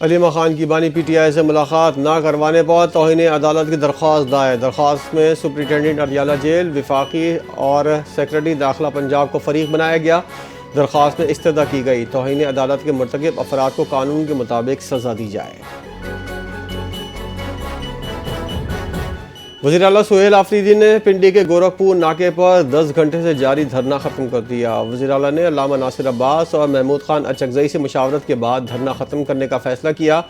अलीमा खान की बानी PTI से मुलाकात ना करवाने पर तौहीन अदालत की दरख्वास्त दायर। दरख्वास्त में सुप्रिटेंडेंट अडियाला जेल, विफाकी और सेक्रेटरी दाखिला पंजाब को फरीक बनाया गया। दरख्वास्त में इस्तदा की गई तौहीन अदालत के मुर्तकिब अफराद को कानून के मुताबिक सज़ा दी जाए। वज़ीर आला सुहेल आफरीदी ने पिंडी के गोरखपुर नाके पर 10 घंटे से जारी धरना ख़त्म कर दिया। वज़ीर आला ने अल्लामा नासिर अब्बास और महमूद खान अचकज़ई से मुशावरत के बाद धरना ख़त्म करने का फ़ैसला किया।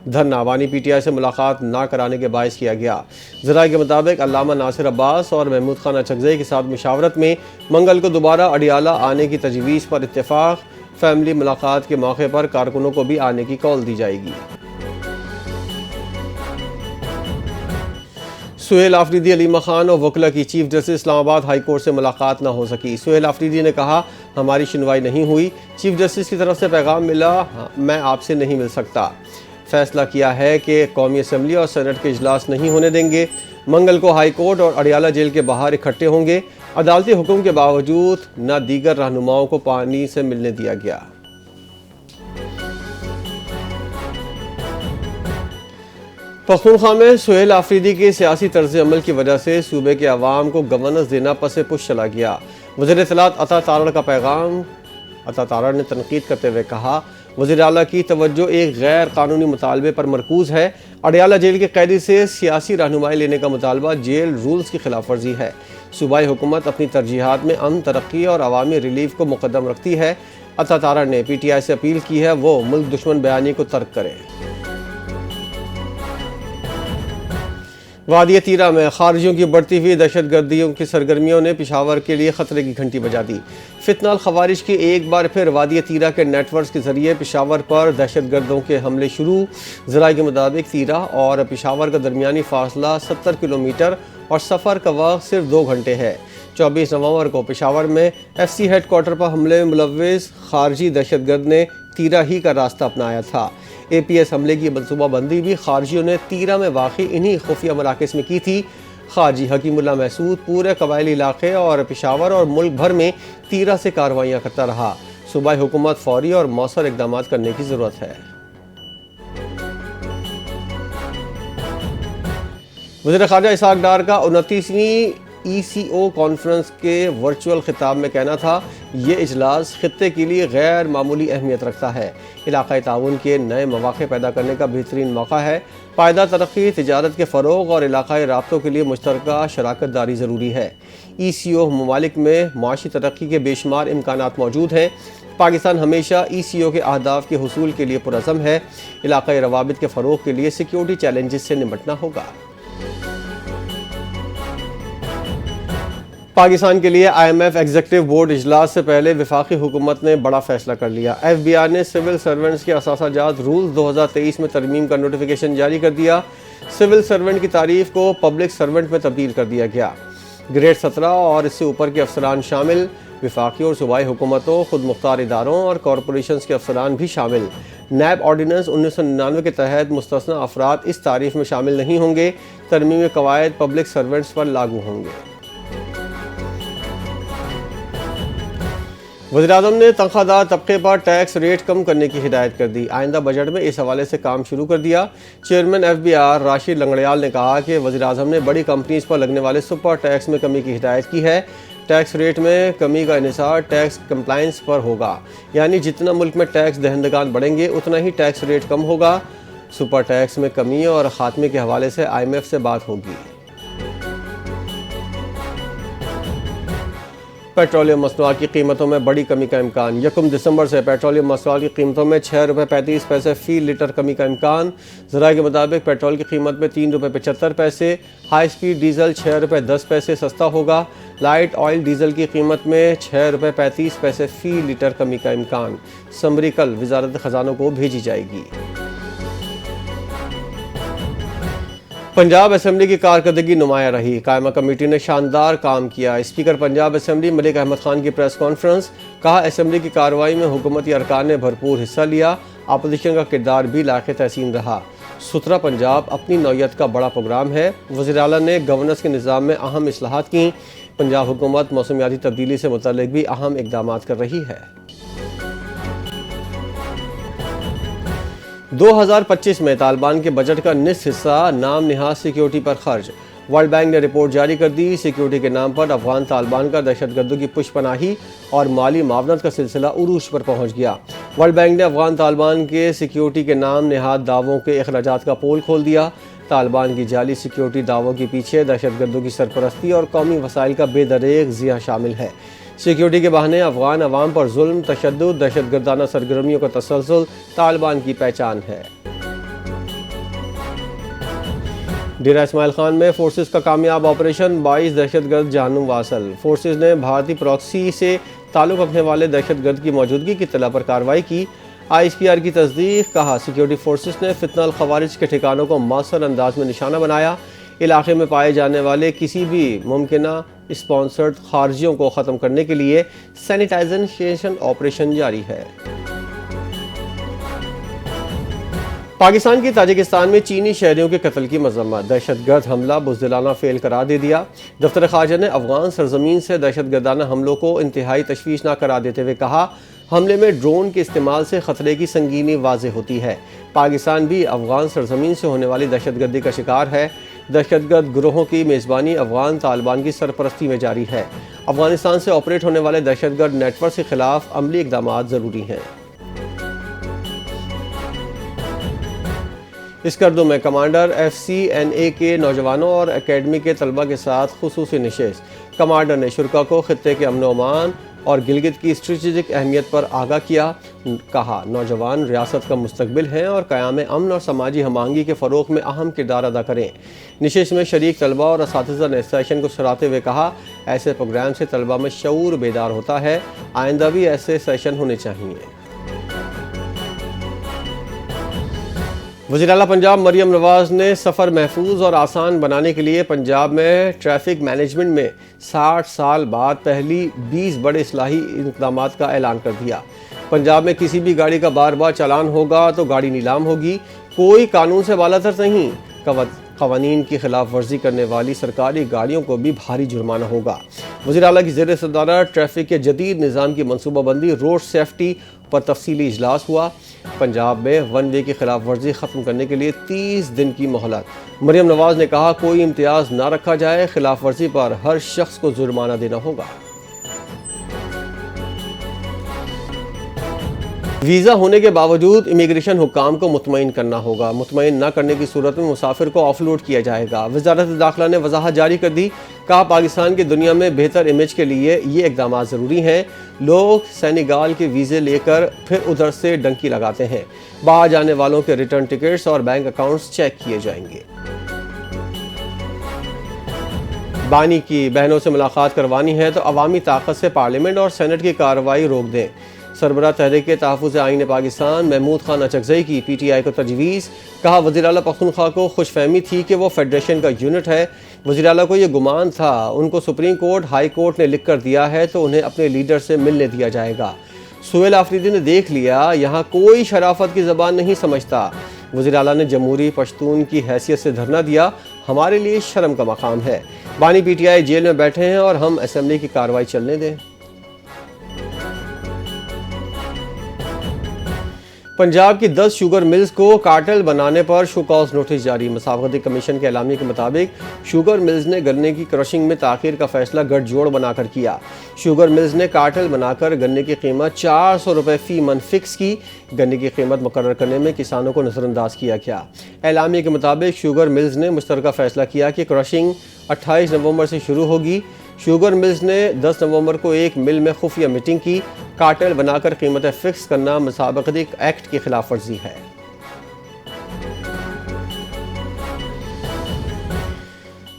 धरना बानी PTI से मुलाकात ना कराने के बायस किया गया। ज़राए के मुताबिक अल्लामा नासिर अब्बास और महमूद खान अचकज़ई के साथ मुशावरत में मंगल को दोबारा अडियाला आने की तजवीज़ पर इत्तेफाक। फैमिली मुलाकात के मौके पर कारकुनों को भी आने की कॉल दी जाएगी। सुहेल आफरीदी, अलीमा खान और वकला की chief justice Islamabad high court से मुलाकात ना हो सकी। सुहेल आफरीदी ने कहा, हमारी सुनवाई नहीं हुई। चीफ जस्टिस की तरफ से पैगाम मिला, मैं आपसे नहीं मिल सकता। फैसला किया है कि कौमी असम्बली और सेनेट के इजलास नहीं होने देंगे। मंगल को हाई कोर्ट और अडियाला जेल के बाहर इकट्ठे होंगे। अदालती हुक्म के बावजूद न दीगर रहनुमाओं को पानी से मिलने दिया गया। पख्तूनख्वा में सुहेल आफरीदी के सियासी तर्ज अमल की वजह से सूबे के अवाम को गवर्नेंस देना पसे पुश चला गया। वज़ीर इत्तलात अता तारड़ का पैगाम। अता तारड़ ने तनकीद करते हुए कहा, वज़ीर आला की तवज्जो एक गैर कानूनी मुतालबे पर मरकूज़ है। अडियाला जेल के कैदी से सियासी रहनुमाई लेने का मुतालबा जेल रूल्स की खिलाफ वर्जी है। सूबाई हुकूमत अपनी तरजीहात में अमन, तरक्की और अवामी रिलीफ को मुकद्दम रखती है। अता तारड़ ने PTI से अपील की है वो मुल्क दुश्मन बयानी को तर्क करे। वादिया तीरा में खारजियों की बढ़ती हुई दहशत गर्दियों की सरगर्मियों ने पेशावर के लिए ख़तरे की घंटी बजा दी। फितनाल खवारिज की एक बार फिर वादिया तीरा के नेटवर्क के जरिए पेशावर पर दहशत गर्दों के हमले शुरू। ज़राए के मुताबिक तीरा और पेशावर का दरमियानी फासला 70 किलोमीटर और सफ़र का वक्त सिर्फ 2 घंटे है। 24 नवंबर को पेशावर में FC हेडक्वार्टर पर हमले में मुलव्विस खारजी दहशत गर्द ने तीरा ही का रास्ता अपनाया था। APS हमले की मनसूबाबंदी भी खारजियों ने तीरा में वाक़ई इन्हीं खुफिया मराकज़ में की थी। खारजी हकीमुल्लाह महसूद पूरे कबायली इलाके और पेशावर और मुल्क भर में तीरा से कार्रवाइयाँ करता रहा। सूबाई हुकूमत फौरी और मौसर इक़दामात करने की ज़रूरत है। वज़ीर ख़ारजा इसहाक़ डार का 29वीं ECO कॉन्फ्रेंस के वर्चुअल खिताब में कहना था, ये इजलास खित्ते के लिए गैर मामूली अहमियत रखता है। इलाक़ाई ताउन के नए मौक़े पैदा करने का बेहतरीन मौका है। पायदार तरक्की, तिजारत के फ़रोग़ और इलाक़ाई राब्तों के लिए मुश्तरका शराकत दारी ज़रूरी है। ECO ममालिक में माशी तरक्की के बेशुमार इम्कानात मौजूद हैं। पाकिस्तान हमेशा ECO के अहदाफ के हुसूल के लिए पुरअज़म है। इलाक़ाई रवाबित के फ़रोग़ के लिए सिक्योरिटी चैलेंजेस से निपटना होगा। पाकिस्तान के लिए IMF एग्जीक्यूटिव बोर्ड इजलास से पहले वफाकी हुकूमत ने बड़ा फैसला कर लिया। FBI ने सिविल सर्वेंट्स के असासाजात रूल्स 2023 में तरमीम का नोटिफिकेशन जारी कर दिया। सिविल सर्वेंट की तारीफ को पब्लिक सर्वेंट में तब्दील कर दिया गया। ग्रेड 17 और इससे ऊपर के अफसरान शामिल। वफाकी और सूबाई हुकूमतों, खुद मुख्तार इदारों और कॉरपोरेशन के अफसरान भी शामिल। नैब ऑर्डिनेंस 1999 के तहत मुस्तस्ना अफराद इस तारीफ में शामिल नहीं होंगे। तरमीमी कवायद पब्लिक सर्वेंट्स पर लागू होंगे। वज़ीर-ए-आज़म ने तनख्वाहदार तबके पर टैक्स रेट कम करने की हिदायत कर दी। आइंदा बजट में इस हवाले से काम शुरू कर दिया। चेयरमैन FBR राशिद लंगड़ियाल ने कहा कि वज़ीर-ए-आज़म ने बड़ी कंपनीज पर लगने वाले सुपर टैक्स में कमी की हिदायत की है। टैक्स रेट में कमी का इन्हिसार टैक्स कंप्लाइंस पर होगा, यानी जितना मुल्क में टैक्स दहंदगान बढ़ेंगे उतना ही टैक्स रेट कम होगा। सुपर टैक्स में कमी और ख़ात्मे के हवाले से IMF से बात होगी। पेट्रोलियम मसनूआत की कीमतों में बड़ी कमी का इम्कान। 1 दिसंबर से पेट्रोलियम मसनूआत की कीमतों में ₹6.35 फ़ी लीटर कमी का इम्कान। ज़राए के मुताबिक पेट्रोल की कीमत में ₹3.75, हाई स्पीड डीजल ₹6.10 सस्ता होगा। लाइट ऑयल डीजल की कीमत में ₹6.35 फ़ी लीटर कमी का इम्कान। समरी कल वज़ारत ख़जाना को भेजी जाएगी। पंजाब असम्बली की कारकर्दगी नुमाया रही। कायमा कमेटी ने शानदार काम किया। स्पीकर पंजाब असम्बली मलिक अहमद खान की प्रेस कॉन्फ्रेंस। कहा, असम्बली की कार्रवाई में हुकूमती अरकान ने भरपूर हिस्सा लिया। अपोजिशन का किरदार भी लायक तहसीन रहा। सुथरा पंजाब अपनी नौयत का बड़ा प्रोग्राम है। वज़ीर आला ने गवर्नेंस के निज़ाम में अहम इस्लाहात की। पंजाब हुकूमत मौसमियाती तब्दीली से मुतल्लिक भी अहम इक़दामात कर रही है। 2025 में तालिबान के बजट का निस्फ हिस्सा नाम निहाज सिक्योरिटी पर खर्च। वर्ल्ड बैंक ने रिपोर्ट जारी कर दी। सिक्योरिटी के नाम पर अफगान तालिबान का दहशतगर्दों की पुष्पनाही और माली मावनत का सिलसिला उरूज पर पहुंच गया। वर्ल्ड बैंक ने अफगान तालिबान के सिक्योरिटी के नाम निहाद दावों के अखराजात का पोल खोल दिया। तालिबान की जाली सिक्योरिटी दावों के पीछे दहशतगर्दों की सरपरस्ती और कौमी वसाइल का बेदरेग जिया शामिल है। सिक्योरिटी के बहाने अफगान अवाम पर जुल्म, तशद्दुद, दहशतगर्दाना सरगर्मियों का तसलसल तालिबान की पहचान है। डेरा इस्माइल खान में फोर्सेस का कामयाब ऑपरेशन, 22 दहशतगर्द जहन्नुम वासल। फोर्सेस ने भारतीय प्रॉक्सी से ताल्लुक़ रखने वाले दहशतगर्द की मौजूदगी की इत्तला पर कार्रवाई की। ISPR की तस्दीक। कहा, सिक्योरिटी फोर्सेस ने फितना अल खवारिज के ठिकानों को मौसर अंदाज में निशाना बनाया। इलाके में पाए जाने वाले किसी भी मुमकिना स्पॉन्सर्ड खारजियों को ख़त्म करने के लिए सैनिटाइजेशन ऑपरेशन जारी है। पाकिस्तान की ताजिकिस्तान में चीनी शहरियों के कत्ल की मजम्मत। दहशतगर्द हमला बुज़दिलाना फेल करार दे दिया। दफ्तर ख़ारजा ने अफगान सरजमीन से दहशतगर्दाना हमलों को इंतहाई तशवीशनाक करार देते हुए कहा, हमले में ड्रोन के इस्तेमाल से ख़तरे की संगीनी वाज़ेह होती है। पाकिस्तान भी अफगान सरजमीन से होने वाली दहशतगर्दी का शिकार है। दहशतगर्द गिरोहों की मेज़बानी अफगान तालिबान की सरपरस्ती में जारी है। अफगानिस्तान से ऑपरेट होने वाले दहशतगर्द नेटवर्क के खिलाफ अमली इक़दाम ज़रूरी हैं। स्कर्दो में कमांडर FCNA के नौजवानों और एकेडमी के तलबा के साथ खुसूसी निशस्त। कमांडर ने शुरा को खित्ते के अमन अमान और गिलगित की स्ट्रेटेजिक अहमियत पर आगाह किया। कहा, नौजवान रियासत का मुस्तकबिल हैं और क़याम अमन और समाजी हमांगी के फ़रोग़ में अहम किरदार अदा करें। निशस्त में शरीक तलबा और असातिज़ा ने सेशन को सराहते हुए कहा, ऐसे प्रोग्राम से तलबा में शऊर बेदार होता है। आइंदा भी ऐसे सेशन होने चाहिए। वज़ीर आला पंजाब मरियम नवाज़ ने सफ़र महफूज और आसान बनाने के लिए पंजाब में ट्रैफिक मैनेजमेंट में 60 साल बाद पहली 20 बड़े इस्लाही इक़दाम का ऐलान कर दिया। पंजाब में किसी भी गाड़ी का बार बार चालान होगा तो गाड़ी नीलाम होगी। कोई कानून से बालातर नहीं। क़वानीन की खिलाफ वर्जी करने वाली सरकारी गाड़ियों को भी भारी जुर्माना होगा। वज़ीर आला की ज़ेर सदारत ट्रैफिक के जदीद निज़ाम की मनसूबाबंदी रोड सेफ्टी पर तफसीली इजलास हुआ। पंजाब में वन वे की खिलाफ वर्जी ख़त्म करने के लिए 30 दिन की मोहलत। मरियम नवाज़ ने कहा, कोई इम्तियाज़ ना रखा जाए, खिलाफ वर्जी पर हर शख्स को जुर्माना देना होगा। वीज़ा होने के बावजूद इमिग्रेशन हुक्काम को मुतमईन करना होगा। मुतमईन न करने की सूरत में मुसाफिर को ऑफलोड किया जाएगा। वज़ारत दाखिला ने वजाहत जारी कर दी। कहा, पाकिस्तान की दुनिया में बेहतर इमेज के लिए ये इक़दाम ज़रूरी हैं। लोग सेनेगाल के वीज़े लेकर फिर उधर से डंकी लगाते हैं। बाहर जाने वालों के रिटर्न टिकट्स और बैंक अकाउंट्स चेक किए जाएंगे। बानी की बहनों से मुलाकात करवानी है तो अवामी ताकत से पार्लियामेंट और सेनेट की कार्रवाई रोक दें। सरबराह तहरीक तहफ़्फ़ुज़ आईन पाकिस्तान महमूद खान अचकज़ई की PTI को तजवीज़। कहा, वज़ीर आला पख्तूनख्वा को खुशफहमी थी कि वो फेडरेशन का यूनिट है। वज़ीर आला को ये गुमान था उनको सुप्रीम कोर्ट, हाई कोर्ट ने लिख कर दिया है तो उन्हें अपने लीडर से मिलने दिया जाएगा। सुहेल आफरीदी ने देख लिया, यहाँ कोई शराफत की ज़बान नहीं समझता। वज़ीर आला ने जमहूरी पश्तून की हैसियत से धरना दिया, हमारे लिए शर्म का मकाम है। बानी PTI जेल में बैठे हैं और हम असम्बली की कार्रवाई चलने दें। पंजाब की 10 शुगर मिल्स को कार्टेल बनाने पर शो कॉज नोटिस जारी। मसावती कमीशन के एलामिया के मुताबिक शुगर मिल्स ने गन्ने की क्रशिंग में ताख़ीर का फैसला गठजोड़ बनाकर किया। शुगर मिल्स ने कार्टेल बनाकर गन्ने की कीमत 400 रुपये फ़ी मन फिक्स की। गन्ने की कीमत मुकर्रर करने में किसानों को नज़रअंदाज किया गया। एलामिया के मुताबिक शुगर मिल्स ने मुश्तरका फैसला किया कि क्रशिंग 28 नवंबर से शुरू होगी। शुगर मिल्स ने 10 नवंबर को एक मिल में खुफिया मीटिंग की। कार्टेल बनाकर कीमतें फिक्स करना मुसाबकती एक्ट की खिलाफ वर्जी है।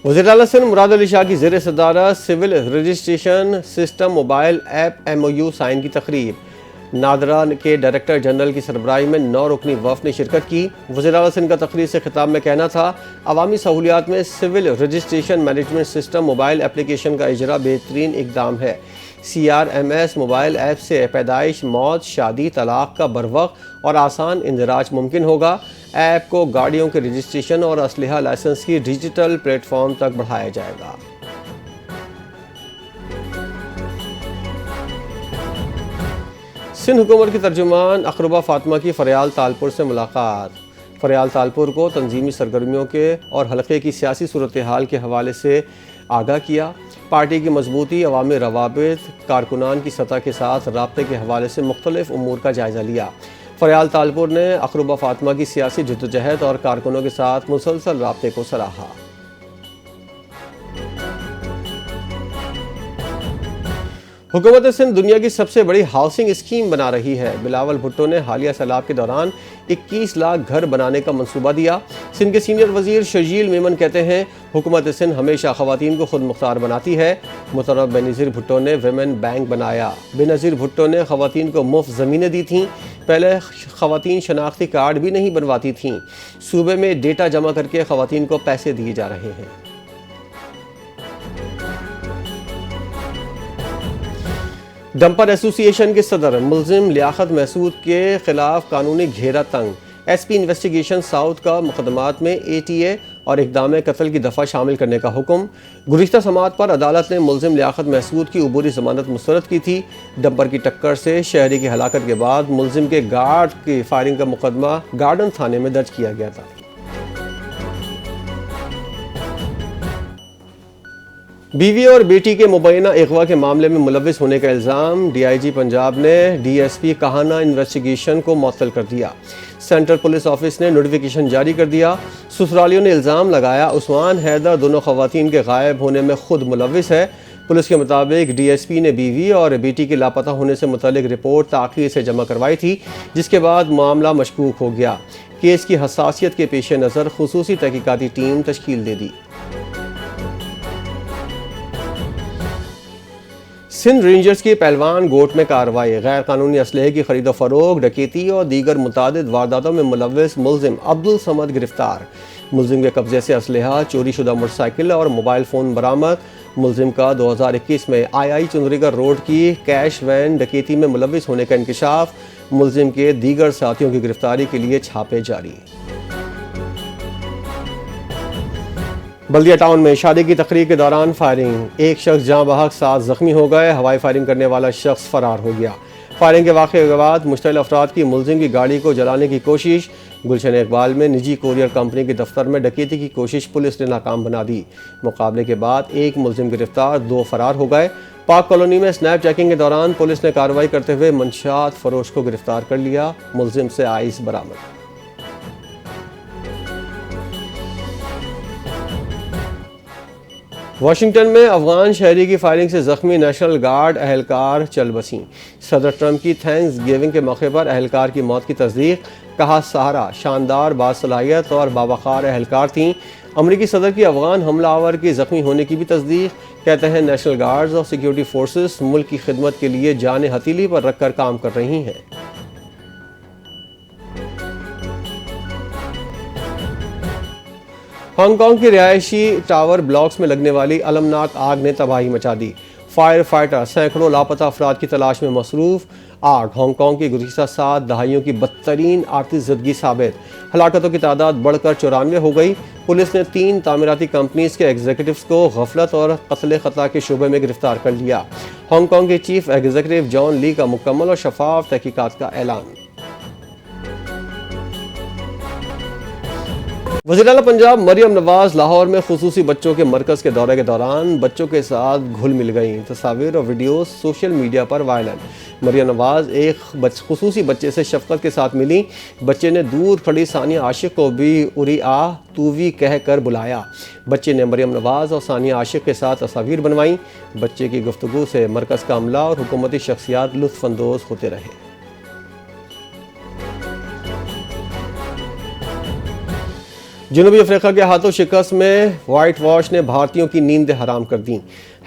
वज़ीर आला सिंध मुराद अली शाह की ज़ेर सदारत civil registration system mobile app MOU sign की तकरीब। नादरा के डायरेक्टर जनरल की सरबराही में 9 रुकनी वफ़द ने शिरकत की। वज़ीर आला सिंध का तकरीर से खिताब में कहना था, अवामी सहूलियात में civil registration management system mobile application का इजरा बेहतरीन इक़दाम है। CRMS मोबाइल ऐप से पैदाइश, मौत, शादी, तलाक का बरवक्त और आसान इंदराज मुमकिन होगा। ऐप को गाड़ियों के रजिस्ट्रेशन और असलहा लाइसेंस की डिजिटल प्लेटफॉर्म तक बढ़ाया जाएगा। सिंध हुकूमत की तर्जुमान अकरबा फातिमा की फरियाल तालपुर से मुलाकात। फरियाल तालपुर को तंजीमी सरगर्मियों के और हल्के की सियासी सूरत हाल के हवाले से आगाह किया। पार्टी की मजबूती, अवामी रवाबित, कारकुनान की सतह के साथ राब्ते के हवाले से मुख्तलिफ उमूर का जायज़ा लिया। फरियाल तालपुर ने अकरबा फातिमा की सियासी जद्दोजहद और कारकुनों के साथ मुसलसल राब्ते को सराहा। हुकूमत सिंध दुनिया की सबसे बड़ी हाउसिंग स्कीम बना रही है। बिलावल भुट्टो ने हालिया सैलाब के दौरान 21 लाख घर बनाने का मंसूबा दिया। सिंध के सीनियर वजीर शजील मेमन कहते हैं, हुकूमत सिंध हमेशा खवातीन को खुद मुख्तार बनाती है। मुतरब बेनज़ीर भुट्टो ने विमेन बैंक बनाया। बेनज़ीर भुट्टो ने खवातीन को मुफ्त ज़मीनें दी थीं। पहले खवातीन शनाख्ती कार्ड भी नहीं बनवाती थीं। सूबे में डेटा जमा करके खवातीन को पैसे दिए जा रहे हैं। डंपर एसोसिएशन के सदर मुल्जिम लियाकत महसूद के खिलाफ कानूनी घेरा तंग। एसपी इन्वेस्टिगेशन साउथ का मुकदमात में एटीए और इक़दाम कत्ल की दफ़ा शामिल करने का हुक्म। गुज़िश्ता समात पर अदालत ने मुल्जिम लियाकत महसूद की उबूरी ज़मानत मुस्तरद की थी। डंपर की टक्कर से शहरी की हलाकत के बाद मुल्जिम के गार्ड की फायरिंग का मुकदमा गार्डन थाने में दर्ज किया गया था। बीवी और बेटी के मुबैना अगवा के मामले में मुलविस होने का इल्ज़ाम। डीआईजी पंजाब ने डीएसपी कहाना इन्वेस्टिगेशन को मुअत्तल कर दिया। सेंट्रल पुलिस ऑफिस ने नोटिफिकेशन जारी कर दिया। ससुरालियों ने इल्ज़ाम लगाया, उस्मान हैदर दोनों खवातीन के गायब होने में खुद मुलविस है। पुलिस के मुताबिक डीएसपी ने बीवी और बेटी के लापता होने से मुतल्लिक रिपोर्ट ताख़ीर से जमा करवाई थी, जिसके बाद मामला मशकूक हो गया। केस की हसासियत के पेश नज़र खुसूसी तहकीकाती टीम तश्कील दे दी। सिंध रेंजर्स की पहलवान गोट में कार्रवाई। गैर कानूनी असलहे की खरीद फरोख, डकैती और दीगर मुतादिद वारदातों में मुलविस मुल्जिम अब्दुल समद गिरफ्तार। मुल्जिम के कब्जे से असलहा, चोरी शुदा मोटरसाइकिल और मोबाइल फ़ोन बरामद। मुल्जिम का 2021 में आई चंद्रीगढ़ रोड की कैश वैन डकैती में मुलविस होने का इंकशाफ। मुल्जिम के दीगर साथियों की गिरफ्तारी के लिए छापे जारी। बल्दिया टाउन में शादी की तकरीर के दौरान फायरिंग। एक शख्स जहां बहक 7 जख्मी हो गए। हवाई फायरिंग करने वाला शख्स फरार हो गया। फायरिंग के वाक़े के बाद मुश्तइल अफराद की मुल्जिम की गाड़ी को जलाने की कोशिश। गुलशन इकबाल में निजी कोरियर कंपनी के दफ्तर में डकैती की कोशिश पुलिस ने नाकाम बना दी। मुकाबले के बाद एक मुल्जिम गिरफ्तार, 2 फरार हो गए। पाक कॉलोनी में स्नैप चेकिंग के दौरान पुलिस ने कार्रवाई करते हुए मंशियात फरोश को गिरफ्तार कर लिया। मुल्जिम से आइस बरामद। वाशिंगटन में अफगान शहरी की फायरिंग से जख्मी नेशनल गार्ड अहलकार चल बसी। सदर ट्रंप की थैंक्स गिविंग के मौके पर अहलकार की मौत की तस्दीक। कहा, सहारा शानदार, बासलाहियत और बावकार अहलकार थीं। अमरीकी सदर की अफगान हमलावर के जख्मी होने की भी तस्दीक। कहते हैं, नेशनल गार्ड्स और सिक्योरिटी फोर्सेस मुल्क की खिदमत के लिए जान हथेली पर रख कर काम कर रही हैं। हांगकांग की रिहायशी टावर ब्लॉक्स में लगने वाली अलमनाक आग ने तबाही मचा दी। फायर फाइटर सैकड़ों लापता अफराद की तलाश में मसरूफ। आग हांगकांग की गुज़िश्ता 7 दहाइयों की बदतरीन आतिशज़दगी साबित। हलाकतों की तादाद बढ़कर 94 हो गई। पुलिस ने 3 तामीराती कंपनीज के एग्जीक्यूटिव्स को गफलत और कत्ल खता के शुबे में गिरफ्तार कर लिया। हांगकांग के चीफ एग्जीक्यूटिव जॉन ली का मुकम्मल और शफाफ तहकीकात का ऐलान। वज़ीर आला पंजाब मरियम नवाज लाहौर में खुसूसी बच्चों के मरकज़ के दौरे के दौरान बच्चों के साथ घुल मिल गई। तस्वीर और वीडियो सोशल मीडिया पर वायरल। मरियम नवाज एक खुसूसी बच्चे से शफकत के साथ मिली। बच्चे ने दूर खड़ी सानिया आशिक को भी उरी आ तू भी कह कर बुलाया। बच्चे ने मरियम नवाज और सानिया आशिक के साथ तस्वीर बनवाई। बच्चे की गुफ्तगू से मरकज़ का अमला और हुकूमती शख्सियात लुत्फ़अंदोज़ होते रहे। जनूबी अफ्रीका के हाथों शिकस्त में वाइट वॉश ने भारतीयों की नींद हराम कर दी।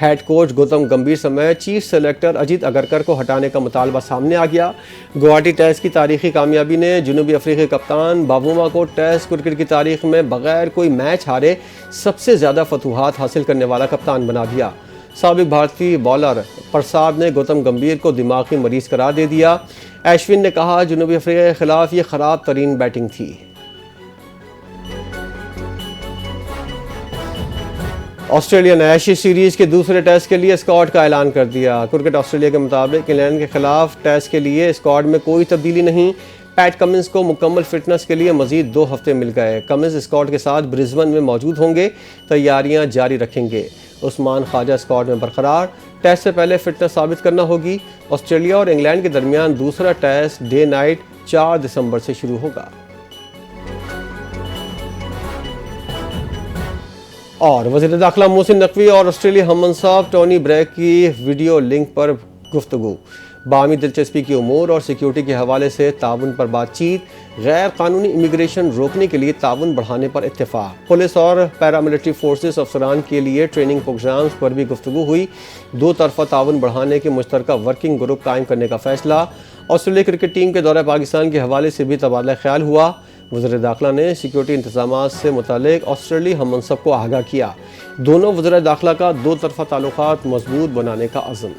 हेड कोच गौतम गंभीर समेत चीफ सेलेक्टर अजीत अगरकर को हटाने का मुतालबा सामने आ गया। गुवाहाटी टेस्ट की तारीखी कामयाबी ने जनूबी अफ्रीकी कप्तान बावुमा को टेस्ट क्रिकेट की तारीख में बगैर कोई मैच हारे सबसे ज़्यादा फतूहात हासिल करने वाला कप्तान बना दिया। साबिक भारतीय बॉलर प्रसाद ने गौतम गंभीर को दिमागी मरीज करार दे दिया। अश्विन ने कहा, जनूबी अफ्रीका के खिलाफ ये ख़राब तरीन बैटिंग थी। ऑस्ट्रेलिया ने एशेज सीरीज के दूसरे टेस्ट के लिए स्क्वाड का ऐलान कर दिया। क्रिकेट ऑस्ट्रेलिया के मुताबिक इंग्लैंड के खिलाफ टेस्ट के लिए स्क्वाड में कोई तब्दीली नहीं। पैट कमिंस को मुकम्मल फिटनेस के लिए मजीद 2 हफ्ते मिल गए। कमिंस स्क्वाड के साथ ब्रिस्बेन में मौजूद होंगे, तैयारियां जारी रखेंगे। उस्मान ख्वाजा स्क्वाड में बरकरार, टेस्ट से पहले फिटनेस साबित करना होगी। ऑस्ट्रेलिया और इंग्लैंड के दरमियान दूसरा टेस्ट डे नाइट 4 दिसंबर से शुरू होगा। और वज़ीर दाखिला मोहसिन नकवी और ऑस्ट्रेलिया हममंसाब टोनी ब्रेक की वीडियो लिंक पर गुफ्तगू। बाहमी दिलचस्पी की उमूर और सिक्योरिटी के हवाले से ताउन पर बातचीत। गैर कानूनी इमिग्रेशन रोकने के लिए ताउन बढ़ाने पर इत्तेफाक। पुलिस और पैरामिलिट्री फोर्सेस अफसरान के लिए ट्रेनिंग प्रोग्राम्स पर भी गुफ्तगू हुई। 2 तरफ़ा ताउन बढ़ाने के मुश्तरका वर्किंग ग्रुप कायम करने का फैसला। ऑस्ट्रेलिया क्रिकेट टीम के दौरे पाकिस्तान के हवाले से भी तबादला ख्याल हुआ। वज़ीर दाखिला ने सिक्योरिटी इंतजामात से मुतालिक ऑस्ट्रेलिया हममंसब को आगाह किया। दोनों वज़ीर दाखिला का 2 तरफ़ा ताल्लुकात मजबूत बनाने का अज़्म।